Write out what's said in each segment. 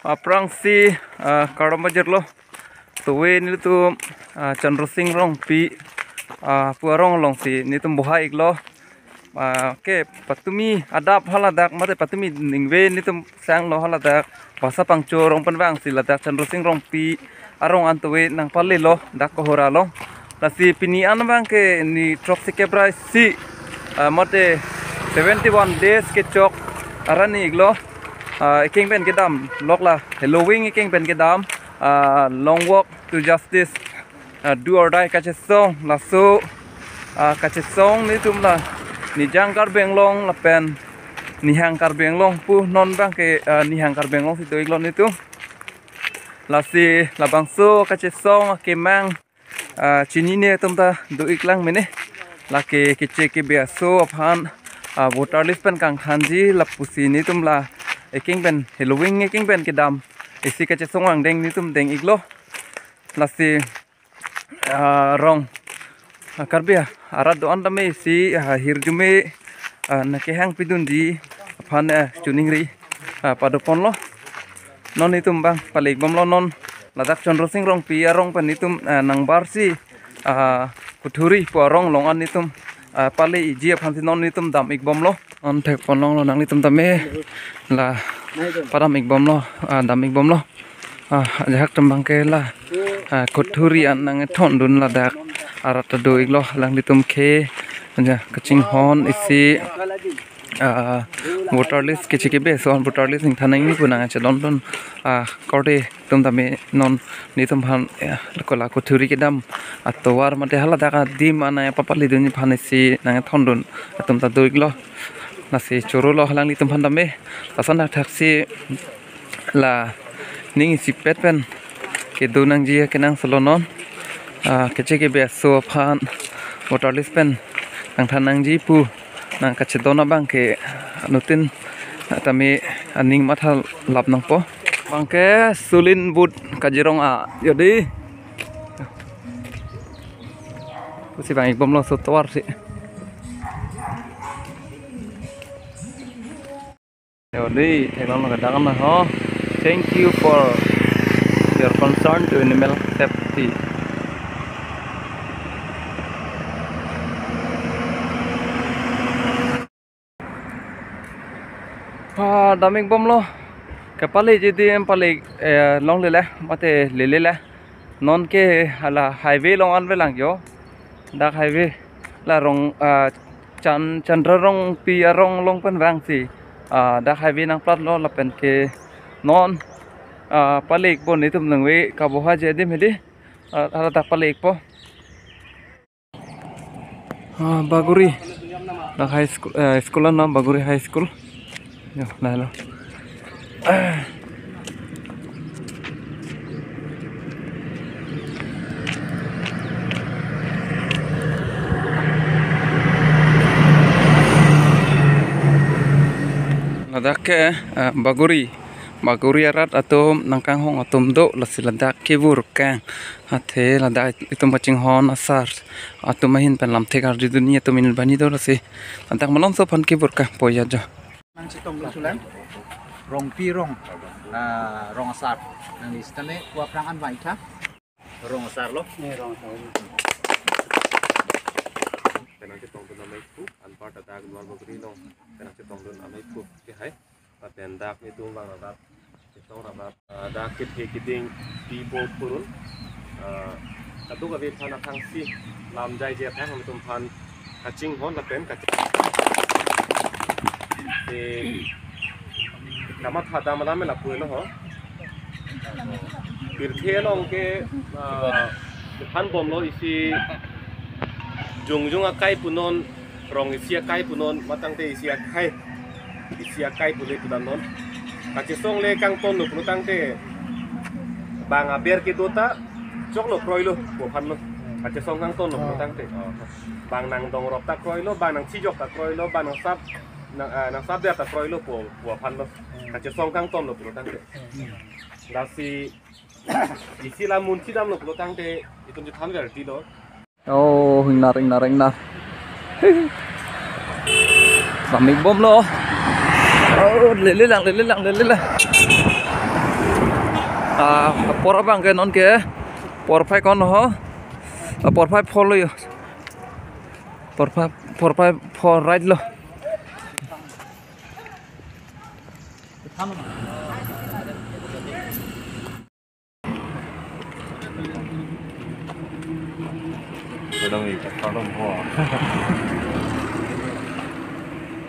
aprang si karamajer lo tuwe ni tu Chandra Singh rong pi puarong long si ni tu bohai lo ke patumi adap haladak mate patumi ningwe ni tu sang lo haladak basa pangcho rong panwang si ladak Chandra Singh rong pi arong antuwe nang pale lo dak kohora lo lasi pini anbang ke ni troxy kebra si mate 71 days ke chok arani iglo king ben kedam lokla halloween king ben kedam long walk to justice do or die kachesong laso kachesong ni tumla ni jangkar benglong lapen ni hangkar benglong pu non bang ke ni hangkar benglong situ iglo ni tu lasi labangso kachesong kemang chini ne tumta do iklang mene lake kiche ke biaso aphan voter list pen kang khanji lapusi ni tumla king ben halloween king ben kedam isi kache songwang deng ni tum deng iglo lasi rong karbia arad do andame si hirjume nake hang pidun di aphan chuningri padopon lo non itum bang palik bom lo non ladak Chandra Singh rong pi arong pen itum nang barsi kuthuri porong longan itum pale iji aphan non itum dam ik bom lo on thek ponong lo nang itum tame la padam ik bom lo dam ik bom lo jahak tembang ke la kuthuri an nang thon dun ladak arat do ik lo lang itum khe anja kaching hon isi voter list ke chike be so voter list ning thanang ni punang cha don don korde tum tame non ni tum phan kola ko thuri ke dam atowar mate hala daka dim ana papali dun phan si nang thon dun tum ta doik lo nasi choro lo halang ni tum phan tame asan thaksi la ning si pet pen ke dunang ji ke nang solonon ke chike be so phan voter list pen nang thanang ji pu nang kachedona bang ke nutin tami aning matha lap nang po bang ke sulin bud kajirong yodi kusi bang ibom lo sotwar si yodi thekon kadang na ho thank you for your concern to animal safety daming bom lo kapali jadi em pali long lele mate lele non ke hala highway long an velang yo dak highway la rong Chandra rong pi arong long pen wang si dak highway nang plat lo la pen ke non palik bon itum nang we kaboha je dim hedi hala dak palik po baguri dak high school school nam baguri high school yo nalo ladak ke baguri arat atau nangkang hong atom do lasiladak kibur kang athe ladak itum baching hon asar atum mahin pen lam thekar di dunia to min bani do lasi ladak malon so phan kibur ka poya jo nang sitong lusulan rong pi rong asar nang listane wa prangan wa itha rong asar lo rong asar tenang sitong dun amai ku anpar tatak luar bagri lo tenang sitong dun amai ku ke hai paten dak ni tum bang rabat sitong rabat dak kit he kiting pi bo purun atu ka ve phana thang si lam jai je thang tum phan kaching hon la pen kaching kamat hada malam me lapue no ho birthe long ke phan bom lo isi jungjung akai punon rong isi akai punon matang te isi akai pule pudan non kachi song le kang ton lo putang te bang aber ke dota chok lo kroi lo bo phan lo kachi song kang ton lo putang te bang nang dong rop ta kroi lo bang nang chi jok ta kroi lo bang nang sap nang sab dia ta kroi lo po phan lo kachi song kang ton lo putang te dasi isi la mun chi dam lo putang te itun ju tham ver ti lo oh ring na samik bom lo oh lele lang por bang ke non ke por phai kon ho por phai follow yo por phai for right lo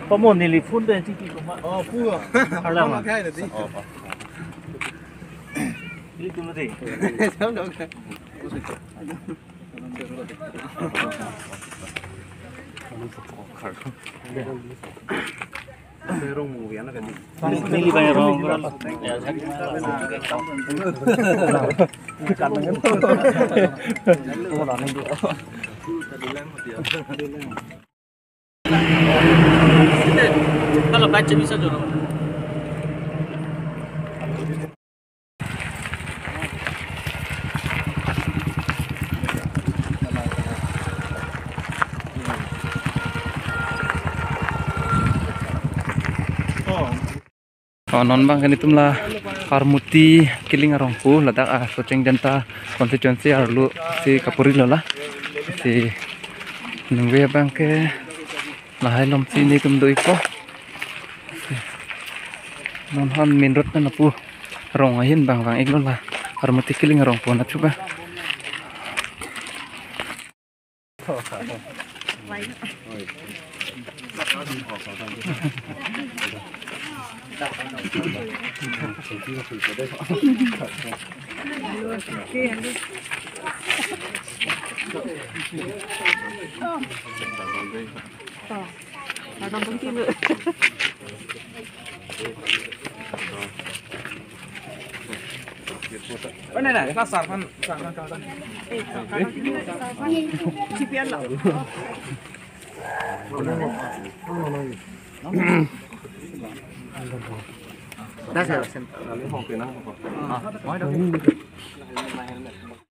có một nền phun đây chứ không ạ. Phu à? Hay là mà? Khai là gì? Đi chung gì? Không được. Nili bay rong. Kalau baca bisa dulu. non bang kani tumla Harmuti kiling arongpu ladak Soceng Janta konstituensi arlu si Kapuri lola si nungwe bang ke lahai lom si ni tum doi ko non han min rot na pu rong ahin bang bang ik lola Harmuti kiling arongpu na chuba Này này, nó sạc con cao đây. Chi biến lắm. Đã rồi xem. Nói đâu.